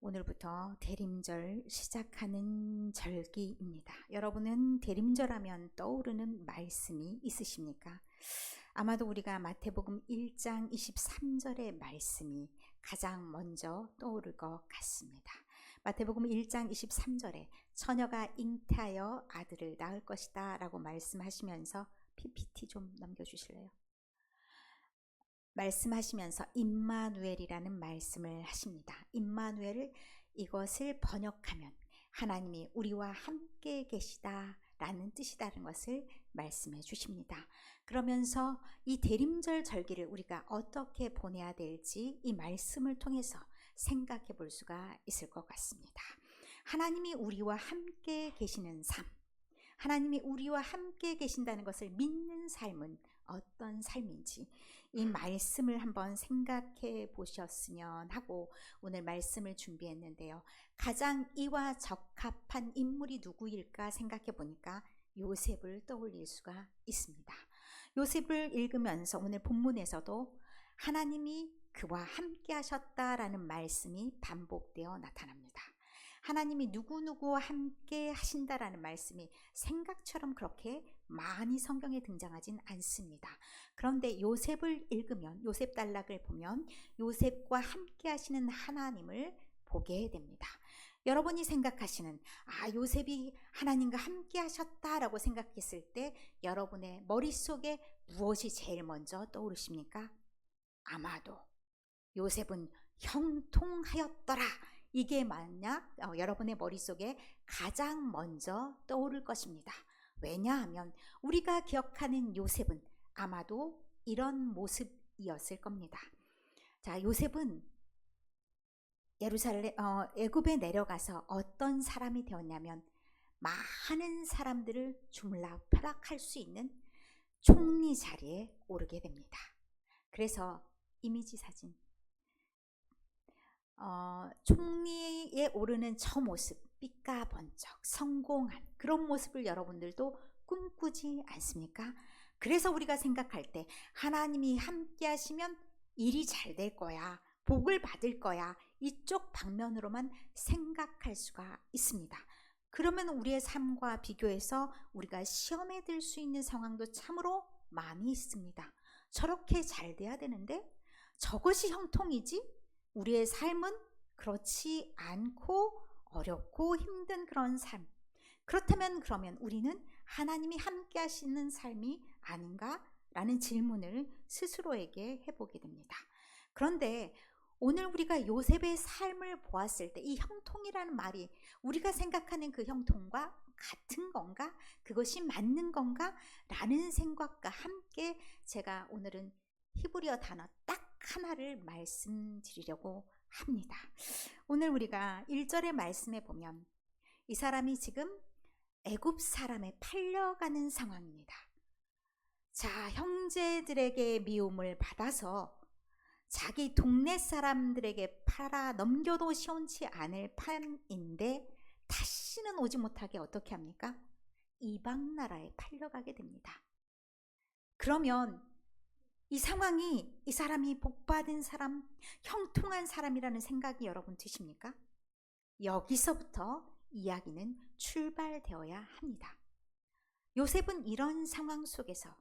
오늘부터 대림절 시작하는 절기입니다. 여러분은 대림절하면 떠오르는 말씀이 있으십니까? 아마도 우리가 마태복음 1장 23절의 말씀이 가장 먼저 떠오를 것 같습니다. 마태복음 1장 23절에 처녀가 잉태하여 아들을 낳을 것이다 라고 말씀하시면서 PPT 좀 넘겨주실래요? 말씀하시면서 임마누엘이라는 말씀을 하십니다. 임마누엘, 이것을 번역하면 하나님이 우리와 함께 계시다 라는 뜻이라는 것을 말씀해 주십니다. 그러면서 이 대림절 절기를 우리가 어떻게 보내야 될지 이 말씀을 통해서 생각해 볼 수가 있을 것 같습니다. 하나님이 우리와 함께 계시는 삶, 하나님이 우리와 함께 계신다는 것을 믿는 삶은 어떤 삶인지 이 말씀을 한번 생각해 보셨으면 하고 오늘 말씀을 준비했는데요. 가장 이와 적합한 인물이 누구일까 생각해 보니까 요셉을 떠올릴 수가 있습니다. 요셉을 읽으면서 오늘 본문에서도 하나님이 그와 함께 하셨다라는 말씀이 반복되어 나타납니다. 하나님이 누구누구와 함께 하신다라는 말씀이 생각처럼 그렇게 많이 성경에 등장하진 않습니다. 그런데 요셉을 읽으면, 요셉 단락을 보면 요셉과 함께 하시는 하나님을 보게 됩니다. 여러분이 생각하시는 요셉이 하나님과 함께 하셨다라고 생각했을 때 여러분의 머릿속에 무엇이 제일 먼저 떠오르십니까? 아마도 요셉은 형통하였더라, 이게 만약 여러분의 머릿속에 가장 먼저 떠오를 것입니다. 왜냐하면 우리가 기억하는 요셉은 아마도 이런 모습이었을 겁니다. 자, 요셉은 애굽에 내려가서 어떤 사람이 되었냐면 많은 사람들을 주물락펴락할 수 있는 총리 자리에 오르게 됩니다. 그래서 이미지 사진, 총리에 오르는 저 모습, 삐까번쩍 성공한 그런 모습을 여러분들도 꿈꾸지 않습니까? 그래서 우리가 생각할 때 하나님이 함께 하시면 일이 잘 될 거야, 복을 받을 거야, 이쪽 방면으로만 생각할 수가 있습니다. 그러면 우리의 삶과 비교해서 우리가 시험에 들 수 있는 상황도 참으로 많이 있습니다. 저렇게 잘 돼야 되는데 저것이 형통이지? 우리의 삶은 그렇지 않고 어렵고 힘든 그런 삶. 그렇다면 그러면 우리는 하나님이 함께 하시는 삶이 아닌가라는 질문을 스스로에게 해보게 됩니다. 그런데 오늘 우리가 요셉의 삶을 보았을 때 이 형통이라는 말이 우리가 생각하는 그 형통과 같은 건가? 그것이 맞는 건가? 라는 생각과 함께 제가 오늘은 히브리어 단어 딱 하나를 말씀드리려고 합니다. 오늘 우리가 1절의 말씀에 보면 이 사람이 지금 애굽 사람에 팔려가는 상황입니다. 자, 형제들에게 미움을 받아서 자기 동네 사람들에게 팔아 넘겨도 시원치 않을 판인데 다시는 오지 못하게 어떻게 합니까? 이방 나라에 팔려가게 됩니다. 그러면 이 상황이 이 사람이 복받은 사람, 형통한 사람이라는 생각이 여러분 드십니까? 여기서부터 이야기는 출발되어야 합니다. 요셉은 이런 상황 속에서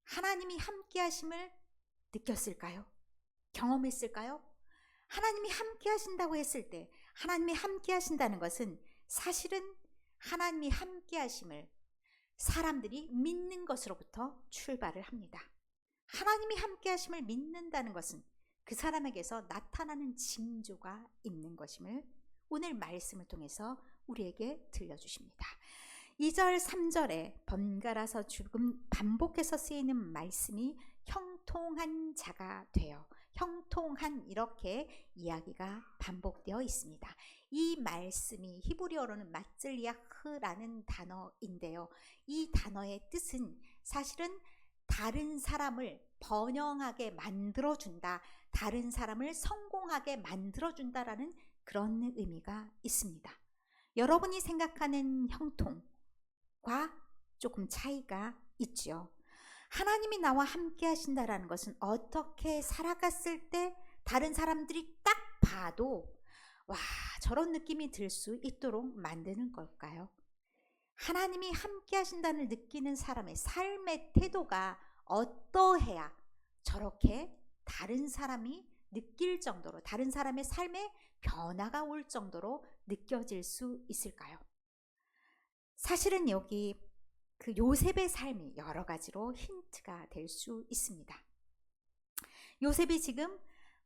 하나님이 함께 하심을 느꼈을까요? 경험했을까요? 하나님이 함께 하신다고 했을 때 하나님이 함께 하신다는 것은 사실은 하나님이 함께 하심을 사람들이 믿는 것으로부터 출발을 합니다. 하나님이 함께 하심을 믿는다는 것은 그 사람에게서 나타나는 징조가 있는 것임을 오늘 말씀을 통해서 우리에게 들려주십니다. 2절 3절에 번갈아서 조금 반복해서 쓰이는 말씀이 형통한 자가 되어, 형통한, 이렇게 이야기가 반복되어 있습니다. 이 말씀이 히브리어로는 마슬리아흐라는 단어인데요. 이 단어의 뜻은 사실은 다른 사람을 번영하게 만들어준다, 다른 사람을 성공하게 만들어준다라는 그런 의미가 있습니다. 여러분이 생각하는 형통과 조금 차이가 있죠. 하나님이 나와 함께 하신다라는 것은 어떻게 살아갔을 때 다른 사람들이 딱 봐도 와, 저런 느낌이 들 수 있도록 만드는 걸까요? 하나님이 함께 하신다는 느끼는 사람의 삶의 태도가 어떠해야 저렇게 다른 사람이 느낄 정도로, 다른 사람의 삶에 변화가 올 정도로 느껴질 수 있을까요? 사실은 여기 그 요셉의 삶이 여러 가지로 힌트가 될 수 있습니다. 요셉이 지금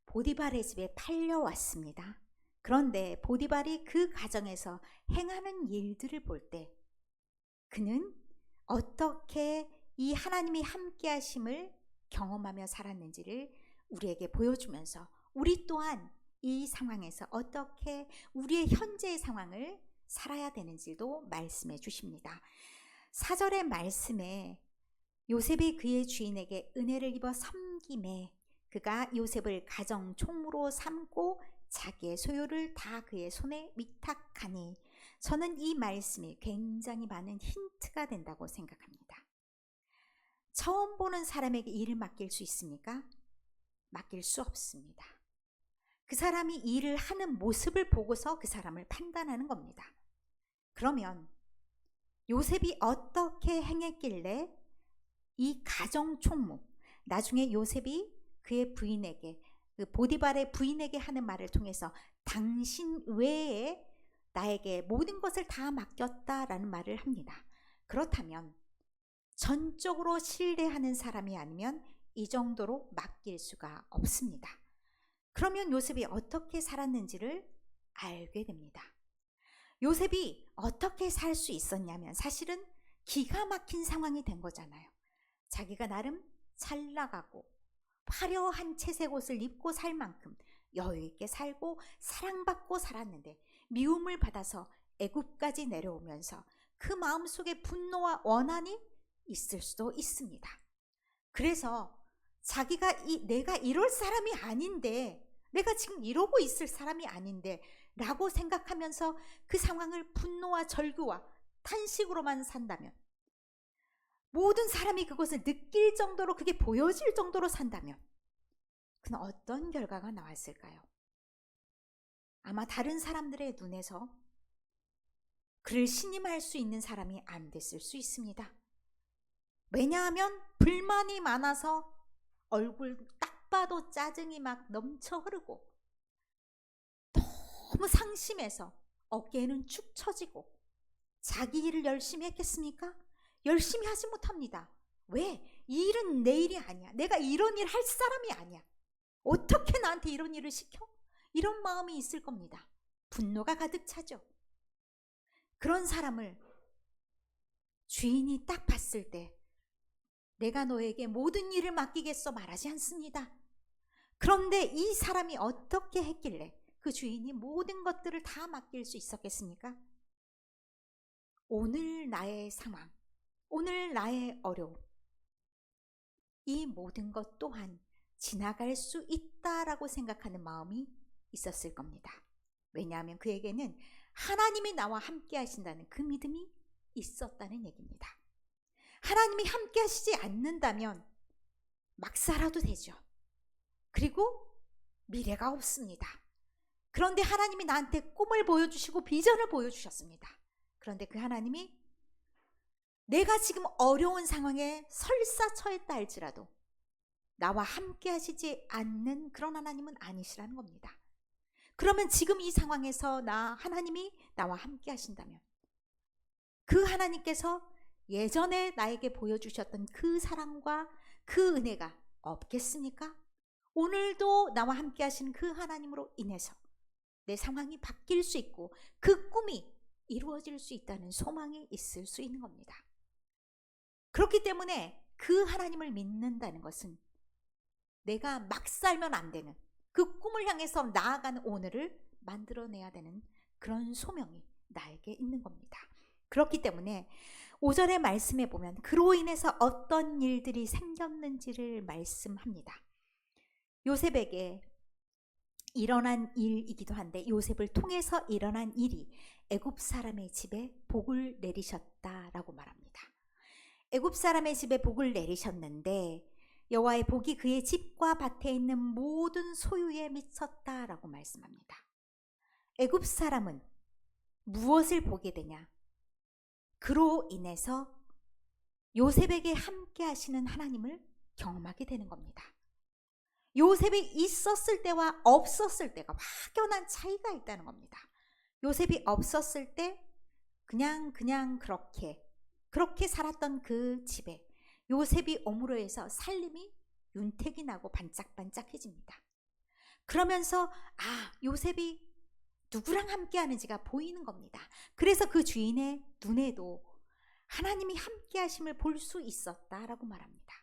보디발의 집에 팔려왔습니다. 그런데 보디발이 그 가정에서 행하는 일들을 볼 때 그는 어떻게 이 하나님이 함께 하심을 경험하며 살았는지를 우리에게 보여주면서 우리 또한 이 상황에서 어떻게 우리의 현재의 상황을 살아야 되는지도 말씀해 주십니다. 4절의 말씀에 요셉이 그의 주인에게 은혜를 입어 섬김에 그가 요셉을 가정 총무로 삼고 자기의 소유를 다 그의 손에 위탁하니, 저는 이 말씀이 굉장히 많은 힌트가 된다고 생각합니다. 처음 보는 사람에게 일을 맡길 수 있습니까? 맡길 수 없습니다. 그 사람이 일을 하는 모습을 보고서 그 사람을 판단하는 겁니다. 그러면 요셉이 어떻게 행했길래 이 가정 총무, 나중에 요셉이 그의 부인에게, 그 보디발의 부인에게 하는 말을 통해서 당신 외에 나에게 모든 것을 다 맡겼다라는 말을 합니다. 그렇다면 전적으로 신뢰하는 사람이 아니면 이 정도로 맡길 수가 없습니다. 그러면 요셉이 어떻게 살았는지를 알게 됩니다. 요셉이 어떻게 살 수 있었냐면 사실은 기가 막힌 상황이 된 거잖아요. 자기가 나름 잘 나가고 화려한 채색 옷을 입고 살 만큼 여유 있게 살고 사랑받고 살았는데 미움을 받아서 애굽까지 내려오면서 그 마음속에 분노와 원한이 있을 수도 있습니다. 그래서 자기가 내가 이럴 사람이 아닌데, 내가 지금 이러고 있을 사람이 아닌데 라고 생각하면서 그 상황을 분노와 절규와 탄식으로만 산다면, 모든 사람이 그것을 느낄 정도로 그게 보여질 정도로 산다면 그는 어떤 결과가 나왔을까요? 아마 다른 사람들의 눈에서 그를 신임할 수 있는 사람이 안 됐을 수 있습니다. 왜냐하면 불만이 많아서 얼굴 딱 봐도 짜증이 막 넘쳐 흐르고 너무 상심해서 어깨에는 축 처지고, 자기 일을 열심히 했겠습니까? 열심히 하지 못합니다. 왜? 이 일은 내 일이 아니야. 내가 이런 일 할 사람이 아니야. 어떻게 나한테 이런 일을 시켜? 이런 마음이 있을 겁니다. 분노가 가득 차죠. 그런 사람을 주인이 딱 봤을 때 내가 너에게 모든 일을 맡기겠어 말하지 않습니다. 그런데 이 사람이 어떻게 했길래 그 주인이 모든 것들을 다 맡길 수 있었겠습니까? 오늘 나의 상황, 오늘 나의 어려움, 이 모든 것 또한 지나갈 수 있다라고 생각하는 마음이 있었을 겁니다. 왜냐하면 그에게는 하나님이 나와 함께 하신다는 그 믿음이 있었다는 얘기입니다. 하나님이 함께 하시지 않는다면 막 살아도 되죠. 그리고 미래가 없습니다. 그런데 하나님이 나한테 꿈을 보여주시고 비전을 보여주셨습니다. 그런데 그 하나님이 내가 지금 어려운 상황에 설사 처했다 할지라도 나와 함께 하시지 않는 그런 하나님은 아니시라는 겁니다. 그러면 지금 이 상황에서 하나님이 나와 함께 하신다면 그 하나님께서 예전에 나에게 보여주셨던 그 사랑과 그 은혜가 없겠습니까? 오늘도 나와 함께 하신 그 하나님으로 인해서 내 상황이 바뀔 수 있고 그 꿈이 이루어질 수 있다는 소망이 있을 수 있는 겁니다. 그렇기 때문에 그 하나님을 믿는다는 것은 내가 막 살면 안 되는, 그 꿈을 향해서 나아가는 오늘을 만들어내야 되는 그런 소명이 나에게 있는 겁니다. 그렇기 때문에 5절의 말씀에 보면 그로 인해서 어떤 일들이 생겼는지를 말씀합니다. 요셉에게 일어난 일이기도 한데 요셉을 통해서 일어난 일이 애굽 사람의 집에 복을 내리셨다라고 말합니다. 애굽 사람의 집에 복을 내리셨는데 여호와의 복이 그의 집과 밭에 있는 모든 소유에 미쳤다라고 말씀합니다. 애굽 사람은 무엇을 보게 되냐? 그로 인해서 요셉에게 함께 하시는 하나님을 경험하게 되는 겁니다. 요셉이 있었을 때와 없었을 때가 확연한 차이가 있다는 겁니다. 요셉이 없었을 때 그냥 그렇게 살았던 그 집에 요셉이 옴으로 해서 살림이 윤택이 나고 반짝반짝해집니다. 그러면서 요셉이 누구랑 함께 하는지가 보이는 겁니다. 그래서 그 주인의 눈에도 하나님이 함께 하심을 볼 수 있었다라고 말합니다.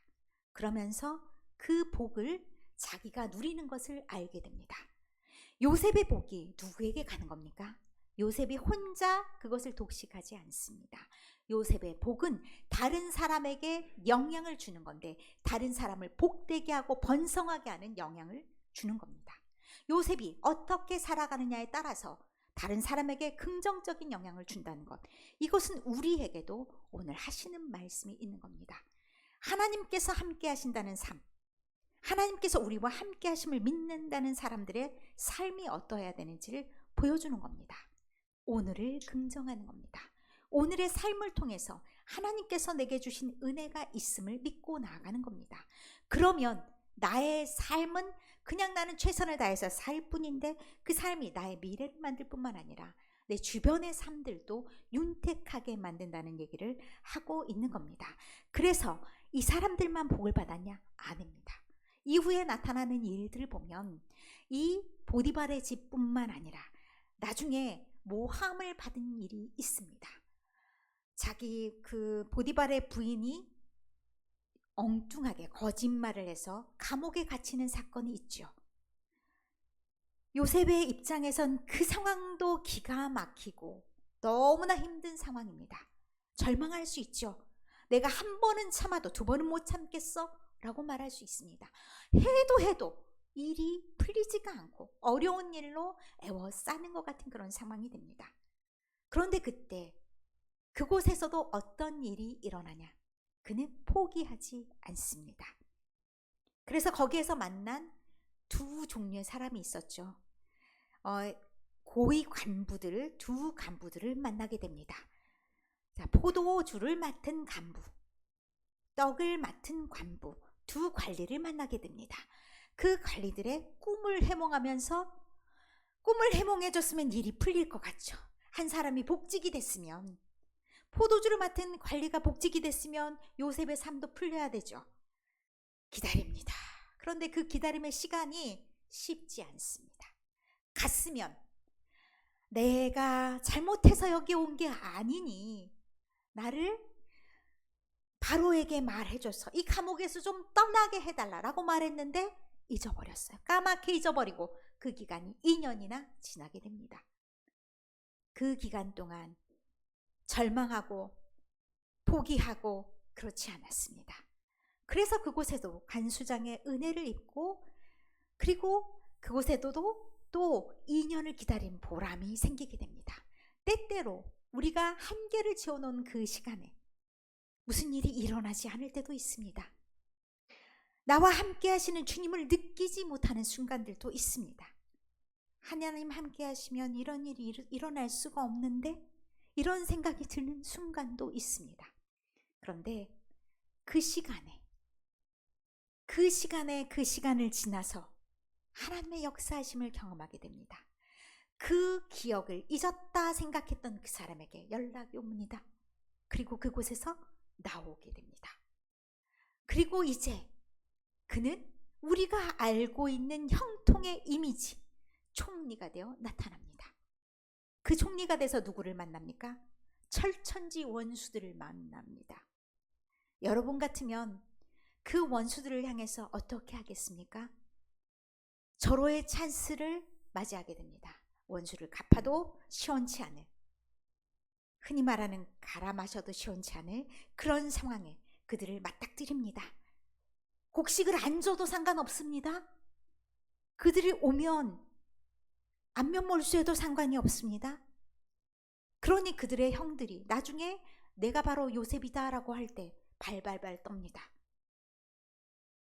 그러면서 그 복을 자기가 누리는 것을 알게 됩니다. 요셉의 복이 누구에게 가는 겁니까? 요셉이 혼자 그것을 독식하지 않습니다. 요셉의 복은 다른 사람에게 영향을 주는 건데, 다른 사람을 복되게 하고 번성하게 하는 영향을 주는 겁니다. 요셉이 어떻게 살아가느냐에 따라서 다른 사람에게 긍정적인 영향을 준다는 것, 이것은 우리에게도 오늘 하시는 말씀이 있는 겁니다. 하나님께서 함께 하신다는 삶, 하나님께서 우리와 함께 하심을 믿는다는 사람들의 삶이 어떠해야 되는지를 보여주는 겁니다. 오늘을 긍정하는 겁니다. 오늘의 삶을 통해서 하나님께서 내게 주신 은혜가 있음을 믿고 나아가는 겁니다. 그러면 나의 삶은 그냥 나는 최선을 다해서 살 뿐인데, 그 삶이 나의 미래를 만들 뿐만 아니라 내 주변의 삶들도 윤택하게 만든다는 얘기를 하고 있는 겁니다. 그래서 이 사람들만 복을 받았냐? 아닙니다. 이후에 나타나는 일들을 보면 이 보디발의 집뿐만 아니라 나중에 모함을 받은 일이 있습니다. 자기 그 보디발의 부인이 엉뚱하게 거짓말을 해서 감옥에 갇히는 사건이 있죠. 요셉의 입장에선 그 상황도 기가 막히고 너무나 힘든 상황입니다. 절망할 수 있죠. 내가 한 번은 참아도 두 번은 못 참겠어? 라고 말할 수 있습니다. 해도 일이 풀리지가 않고 어려운 일로 애워싸는 것 같은 그런 상황이 됩니다. 그런데 그때 그곳에서도 어떤 일이 일어나냐? 그는 포기하지 않습니다. 그래서 거기에서 만난 두 종류의 사람이 있었죠. 고위 간부들을, 두 간부들을 만나게 됩니다. 자, 포도주를 맡은 간부, 떡을 맡은 간부, 두 관리를 만나게 됩니다. 그 관리들의 꿈을 해몽하면서, 꿈을 해몽해줬으면 일이 풀릴 것 같죠. 한 사람이 복직이 됐으면, 포도주를 맡은 관리가 복직이 됐으면 요셉의 삶도 풀려야 되죠. 기다립니다. 그런데 그 기다림의 시간이 쉽지 않습니다. 갔으면 내가 잘못해서 여기 온 게 아니니 나를 바로에게 말해줘서 이 감옥에서 좀 떠나게 해달라고 말했는데 잊어버렸어요. 까맣게 잊어버리고 그 기간이 2년이나 지나게 됩니다. 그 기간 동안 절망하고 포기하고 그렇지 않았습니다. 그래서 그곳에도 간수장의 은혜를 입고, 그리고 그곳에도 또 2년을 기다린 보람이 생기게 됩니다. 때때로 우리가 한계를 지어놓은 그 시간에 무슨 일이 일어나지 않을 때도 있습니다. 나와 함께 하시는 주님을 느끼지 못하는 순간들도 있습니다. 하나님 함께 하시면 이런 일이 일어날 수가 없는데, 이런 생각이 드는 순간도 있습니다. 그런데 그 시간을 지나서 하나님의 역사하심을 경험하게 됩니다. 그 기억을 잊었다 생각했던 그 사람에게 연락이 옵니다. 그리고 그곳에서 나오게 됩니다. 그리고 이제 그는 우리가 알고 있는 형통의 이미지, 총리가 되어 나타납니다. 그 총리가 돼서 누구를 만납니까? 철천지 원수들을 만납니다. 여러분 같으면 그 원수들을 향해서 어떻게 하겠습니까? 절호의 찬스를 맞이하게 됩니다. 원수를 갚아도 시원치 않을, 흔히 말하는 갈아 마셔도 시원치 않을 그런 상황에 그들을 맞닥뜨립니다. 곡식을 안 줘도 상관없습니다. 그들이 오면 안면몰수해도 상관이 없습니다. 그러니 그들의 형들이 나중에 내가 바로 요셉이다라고 할 때 발발발 떱니다.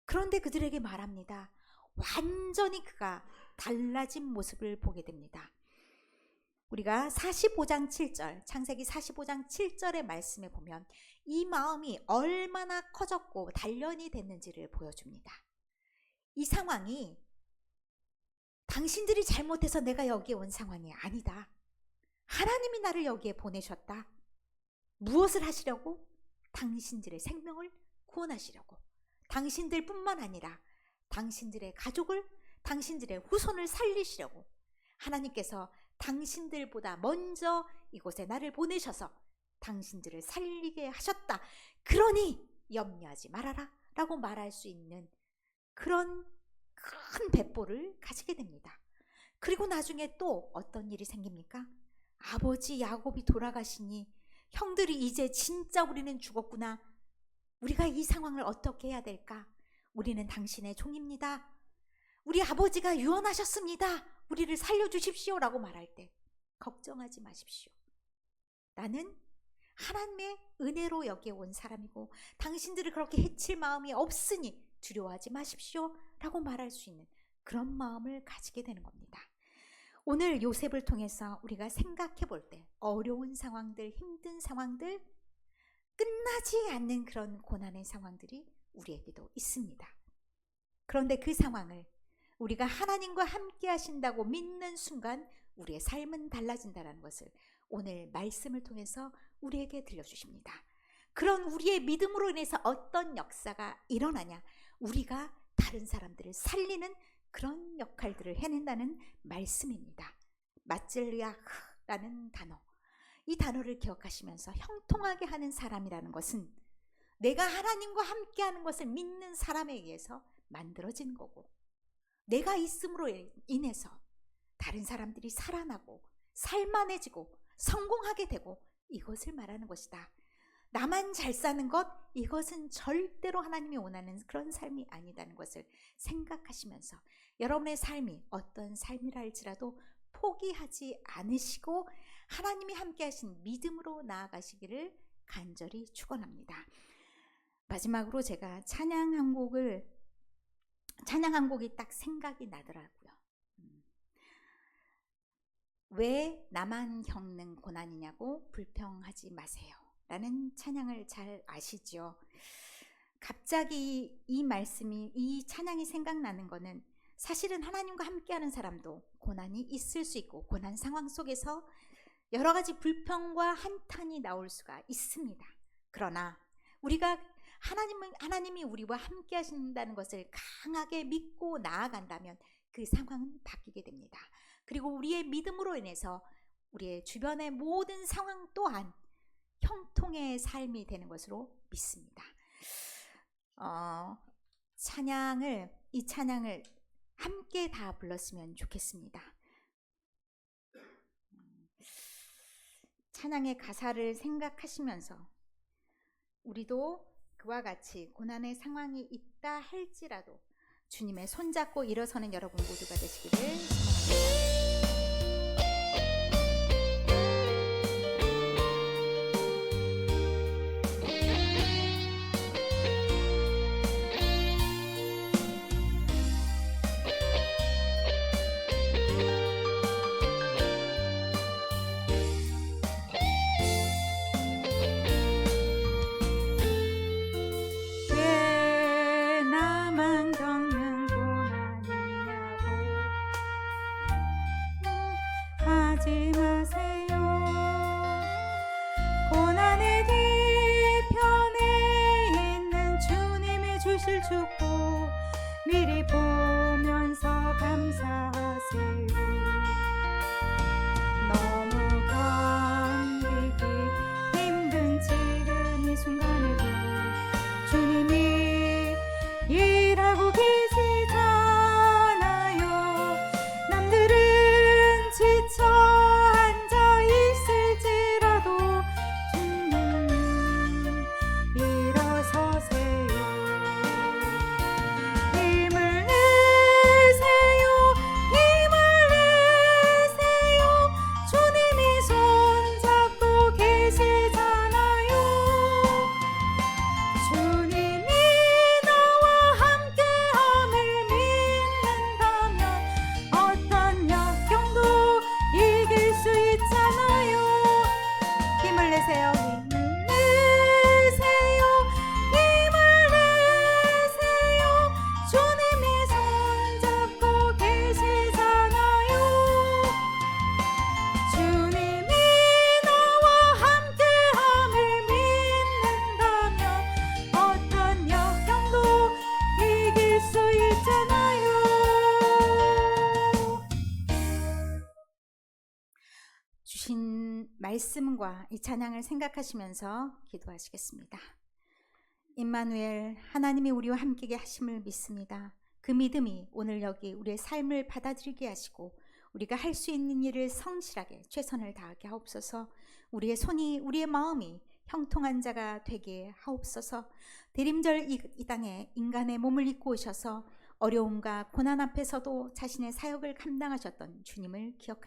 그런데 그들에게 말합니다. 완전히 그가 달라진 모습을 보게 됩니다. 우리가 45장 7절, 창세기 45장 7절의 말씀에 보면 이 마음이 얼마나 커졌고 단련이 됐는지를 보여줍니다. 이 상황이 당신들이 잘못해서 내가 여기에 온 상황이 아니다. 하나님이 나를 여기에 보내셨다. 무엇을 하시려고? 당신들의 생명을 구원하시려고. 당신들뿐만 아니라 당신들의 가족을, 당신들의 후손을 살리시려고 하나님께서 당신들보다 먼저 이곳에 나를 보내셔서 당신들을 살리게 하셨다. 그러니 염려하지 말아라 라고 말할 수 있는 그런 큰 배포를 가지게 됩니다. 그리고 나중에 또 어떤 일이 생깁니까? 아버지 야곱이 돌아가시니 형들이 이제 진짜 우리는 죽었구나. 우리가 이 상황을 어떻게 해야 될까? 우리는 당신의 종입니다. 우리 아버지가 유언하셨습니다. 우리를 살려주십시오 라고 말할 때 걱정하지 마십시오. 나는 하나님의 은혜로 여기에 온 사람이고 당신들을 그렇게 해칠 마음이 없으니 두려워하지 마십시오 라고 말할 수 있는 그런 마음을 가지게 되는 겁니다. 오늘 요셉을 통해서 우리가 생각해 볼 때 어려운 상황들, 힘든 상황들, 끝나지 않는 그런 고난의 상황들이 우리에게도 있습니다. 그런데 그 상황을 우리가 하나님과 함께 하신다고 믿는 순간 우리의 삶은 달라진다는 것을 오늘 말씀을 통해서 우리에게 들려주십니다. 그런 우리의 믿음으로 인해서 어떤 역사가 일어나냐? 우리가 다른 사람들을 살리는 그런 역할들을 해낸다는 말씀입니다. 마찔리아라는 단어, 이 단어를 기억하시면서 형통하게 하는 사람이라는 것은 내가 하나님과 함께하는 것을 믿는 사람에 의해서 만들어진 거고, 내가 있음으로 인해서 다른 사람들이 살아나고 살만해지고 성공하게 되고, 이것을 말하는 것이다. 나만 잘 사는 것, 이것은 절대로 하나님이 원하는 그런 삶이 아니다는 것을 생각하시면서 여러분의 삶이 어떤 삶이라 할지라도 포기하지 않으시고 하나님이 함께 하신 믿음으로 나아가시기를 간절히 축원합니다. 마지막으로 제가 찬양 한 곡이 딱 생각이 나더라고요. 왜 나만 겪는 고난이냐고 불평하지 마세요 라는 찬양을 잘 아시죠? 갑자기 이 말씀이, 이 찬양이 생각나는 거는 사실은 하나님과 함께하는 사람도 고난이 있을 수 있고 고난 상황 속에서 여러 가지 불평과 한탄이 나올 수가 있습니다. 그러나 우리가 하나님이 우리와 함께 하신다는 것을 강하게 믿고 나아간다면 그 상황은 바뀌게 됩니다. 그리고 우리의 믿음으로 인해서 우리의 주변의 모든 상황 또한 형통의 삶이 되는 것으로 믿습니다. 이 찬양을 함께 다 불렀으면 좋겠습니다. 찬양의 가사를 생각하시면서 우리도 그와 같이 고난의 상황이 있다 할지라도 주님의 손잡고 일어서는 여러분 모두가 되시기를 소망합니다. 축복 미리 보면서 감사하세요. 너무 견디기 힘든 지금 이 순간에도 주님이 일하고 계시잖아요. 남들은 지쳐 앉아 있을지라도 주님 일어서세요. 힘을 내세요. 힘을 주신 말씀과 이 찬양을 생각하시면서 기도하시겠습니다. 임마누엘, 하나님이 우리와 함께 하심을 믿습니다. 그 믿음이 오늘 여기 우리의 삶을 받아들이게 하시고 우리가 할 수 있는 일을 성실하게 최선을 다하게 하옵소서. 우리의 손이, 우리의 마음이 형통한 자가 되게 하옵소서. 대림절 이 땅에 인간의 몸을 입고 오셔서 어려움과 고난 앞에서도 자신의 사역을 감당하셨던 주님을 기억합니다.